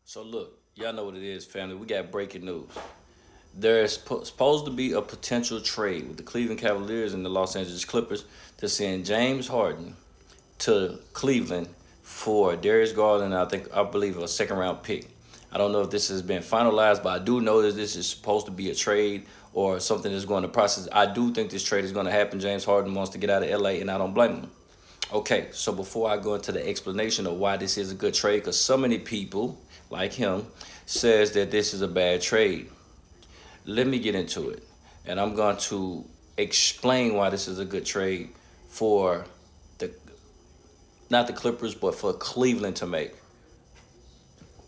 So look, y'all know what it is, family. We got breaking news. There's supposed to be a potential trade with the Cleveland Cavaliers and the Los Angeles Clippers to send James Harden to Cleveland for Darius Garland. I believe a second round pick. I don't know if this has been finalized, but I do know that this is supposed to be a trade or something that's going to process. I do think this trade is going to happen. James Harden wants to get out of LA, and I don't blame him. Okay, so before I go into the explanation of why this is a good trade, because so many people like him says that this is a bad trade, let me get into it. And I'm going to explain why this is a good trade for the not the Clippers, but for Cleveland to make.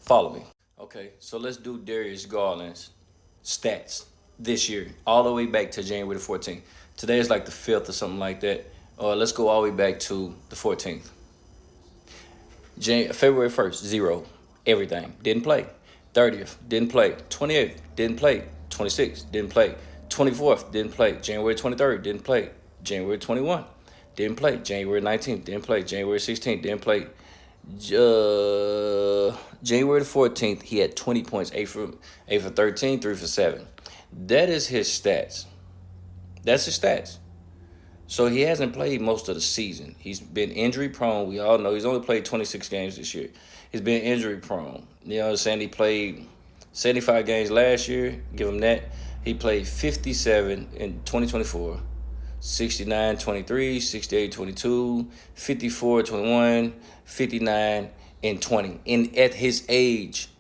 Follow me. Okay, so let's do Darius Garland's stats this year, all the way back to January the 14th. Today is like the 5th or something like that. Let's go all the way back to the 14th. February 1st, zero. Everything. Didn't play. 30th, didn't play. 28th, didn't play. 26th, didn't play. 24th, didn't play. January 23rd, didn't play. January 21st, didn't play. January 19th, didn't play. January 16th, didn't play. January the 14th, he had 20 points, 8 for 13, 3 for 7. That is his stats. That's his stats. So he hasn't played most of the season. He's been injury prone. We all know he's only played 26 games this year. He's been injury prone. You know what I'm saying? He played 75 games last year. Give him that. He played 57 in 2024, 69, 23, 68, 22, 54, 21, 59, and 20. And at his age,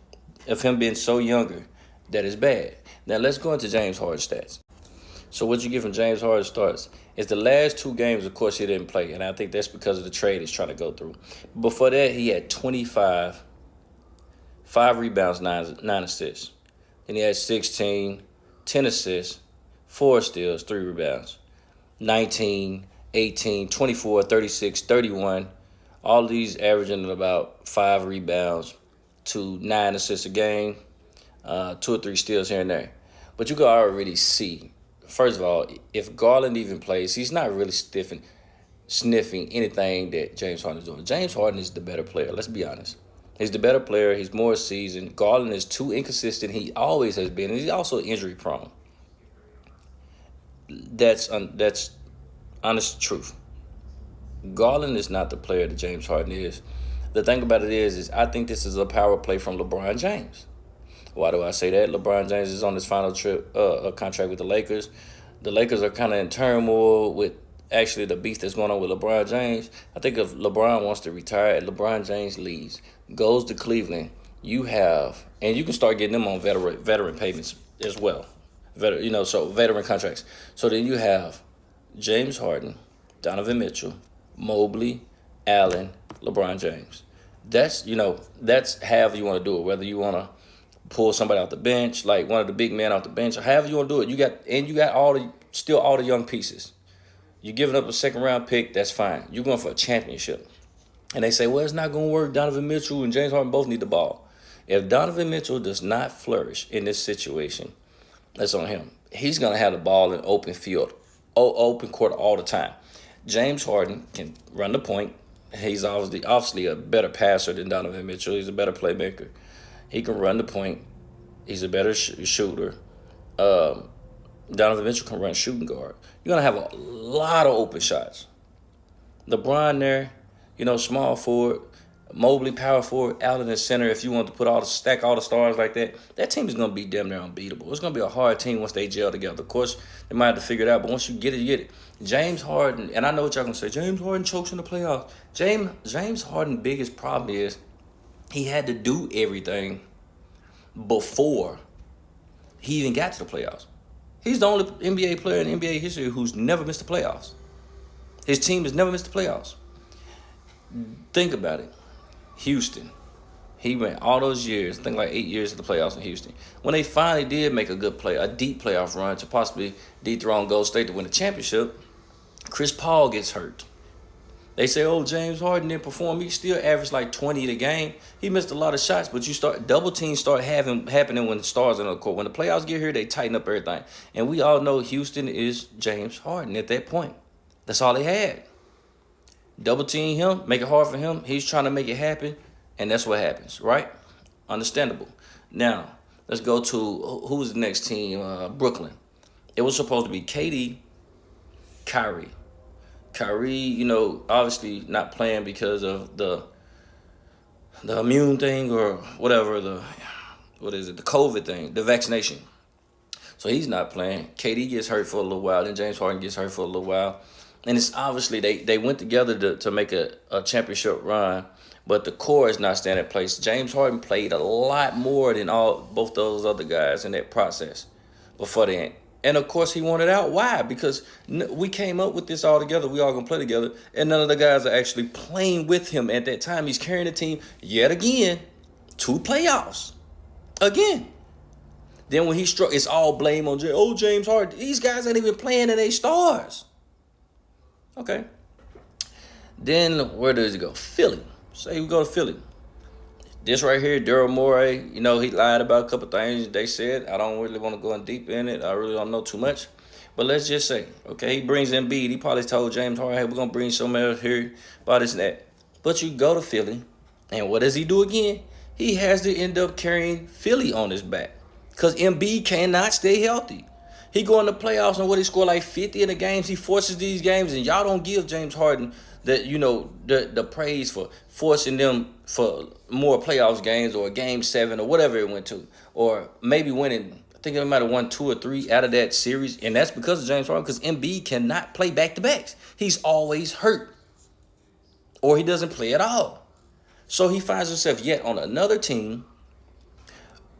of him being so younger, that is bad. Now let's go into James Harden's stats. So what you get from James Harden starts is the last two games, of course, he didn't play. And I think that's because of the trade he's trying to go through. Before that, he had 25, 5 rebounds, 9 assists. Then he had 16, 10 assists, 4 steals, 3 rebounds, 19, 18, 24, 36, 31. All of these averaging at about 5 rebounds to 9 assists a game, 2 or 3 steals here and there. But you can already see, first of all, if Garland even plays, he's not really sniffing anything that James Harden is doing. James Harden is the better player. Let's be honest. He's the better player. He's more seasoned. Garland is too inconsistent. He always has been. And he's also injury prone. That's honest truth. Garland is not the player that James Harden is. The thing about it is I think this is a power play from LeBron James. Why do I say that? LeBron James is on his final contract with the Lakers. The Lakers are kind of in turmoil with actually the beef that's going on with LeBron James. I think if LeBron wants to retire and LeBron James leaves, goes to Cleveland, and you can start getting them on veteran payments as well. So veteran contracts. So then you have James Harden, Donovan Mitchell, Mobley, Allen, LeBron James. That's however you want to do it. Whether you want to pull somebody off the bench, like one of the big men off the bench, or however you want to do it. You got all the young pieces. You're giving up a second round pick, that's fine. You're going for a championship. And they say, well, it's not going to work. Donovan Mitchell and James Harden both need the ball. If Donovan Mitchell does not flourish in this situation, that's on him. He's going to have the ball in open field, open court all the time. James Harden can run the point. He's obviously a better passer than Donovan Mitchell. He's a better playmaker. He can run the point. He's a better shooter. Donovan Mitchell can run shooting guard. You're going to have a lot of open shots. LeBron there, small forward. Mobley, power forward. Allen in center. If you want to stack all the stars like that, that team is going to be damn near unbeatable. It's going to be a hard team once they gel together. Of course, they might have to figure it out, but once you get it, you get it. James Harden, and I know what y'all going to say, James Harden chokes in the playoffs. James Harden's biggest problem is he had to do everything before he even got to the playoffs. He's the only NBA player in NBA history who's never missed the playoffs. His team has never missed the playoffs. Think about it. Houston. He went all those years, I think like 8 years of the playoffs in Houston. When they finally did make a deep playoff run to possibly dethrone Golden State to win the championship, Chris Paul gets hurt. They say, James Harden didn't perform. He still averaged like 20 a game. He missed a lot of shots, but double teams start happening when the stars are on the court. When the playoffs get here, they tighten up everything. And we all know Houston is James Harden at that point. That's all they had. Double team him, make it hard for him. He's trying to make it happen, and that's what happens, right? Understandable. Now, let's go to who's the next team? Brooklyn. It was supposed to be Katie, Kyrie. Kyrie, obviously not playing because of the immune thing or whatever, the COVID thing, the vaccination. So he's not playing. KD gets hurt for a little while, then James Harden gets hurt for a little while. And it's obviously they went together to make a championship run, but the core is not staying in place. James Harden played a lot more than both those other guys in that process before the end. And of course he wanted out. Why? Because we came up with this all together. We all gonna play together, and none of the guys are actually playing with him at that time. He's carrying the team yet again to playoffs again. Then when he struck, it's all blame on James Harden. These guys ain't even playing and they stars. Okay. Then where does he go? Philly. Say we go to Philly. This right here, Daryl Morey, he lied about a couple things they said. I don't really want to go in deep in it. I really don't know too much. But let's just say, okay, he brings in Embiid. He probably told James Harden, hey, we're going to bring somebody else here about this and that. But you go to Philly, and what does he do again? He has to end up carrying Philly on his back because Embiid cannot stay healthy. He go in the playoffs and he scored like 50 in the games. He forces these games, and y'all don't give James Harden the praise for forcing them for more playoffs games or game 7 or whatever it went to, or maybe winning. I think they might have won 2 or 3 out of that series, and that's because of James Harden. Because Embiid cannot play back to backs. He's always hurt, or he doesn't play at all. So he finds himself yet on another team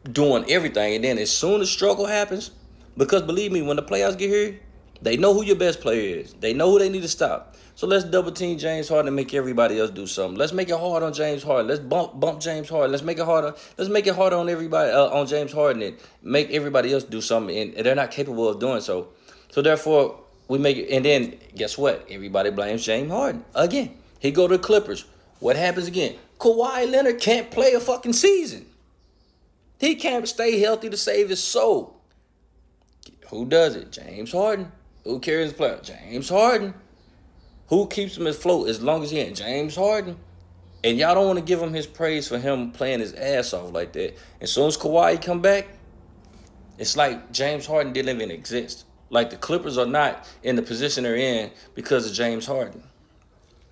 doing everything, and then as soon as struggle happens, because believe me, when the playoffs get here, they know who your best player is. They know who they need to stop. So let's double team James Harden and make everybody else do something. Let's make it hard on James Harden. Let's bump James Harden. Let's make it harder. Let's make it harder on everybody on James Harden and make everybody else do something. And they're not capable of doing so. So therefore, we make it. And then guess what? Everybody blames James Harden again. He go to the Clippers. What happens again? Kawhi Leonard can't play a fucking season. He can't stay healthy to save his soul. Who does it? James Harden. Who carries the player? James Harden. Who keeps him afloat as long as he ain't? James Harden. And y'all don't want to give him his praise for him playing his ass off like that. As soon as Kawhi come back, it's like James Harden didn't even exist. Like the Clippers are not in the position they're in because of James Harden.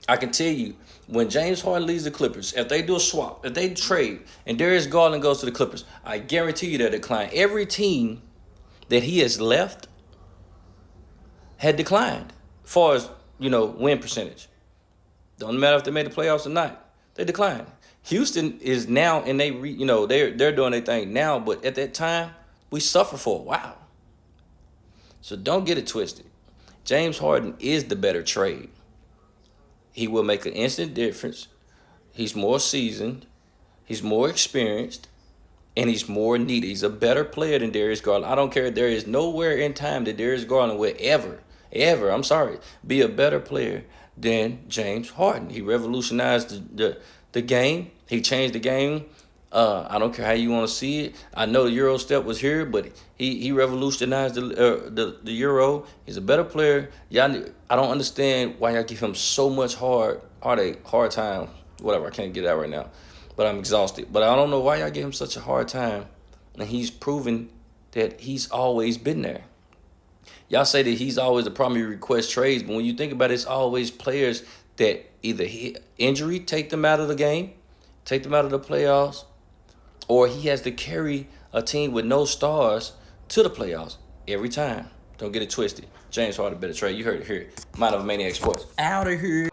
I can tell you, when James Harden leaves the Clippers, if they do a swap, if they trade, and Darius Garland goes to the Clippers, I guarantee you they'll decline. Every team that he has left had declined as far as, win percentage. Don't matter if they made the playoffs or not. They declined. Houston is now, and they're doing their thing now, but at that time, we suffered for a while. So don't get it twisted. James Harden is the better trade. He will make an instant difference. He's more seasoned. He's more experienced. And he's more needed. He's a better player than Darius Garland. I don't care. There is nowhere in time that Darius Garland will ever, be a better player than James Harden. He revolutionized the game. He changed the game. I don't care how you want to see it. I know the Euro step was here, but he revolutionized the Euro. He's a better player. Y'all, I don't understand why y'all give him so much hard time. Whatever, I can't get it out right now. But I'm exhausted. But I don't know why y'all give him such a hard time. And he's proven that he's always been there. Y'all say that he's always the primary request trades, but when you think about it, it's always players that either injury take them out of the game, take them out of the playoffs, or he has to carry a team with no stars to the playoffs every time. Don't get it twisted. James Harden better trade. You heard it here. Mind of Maniac Sports. Out of here.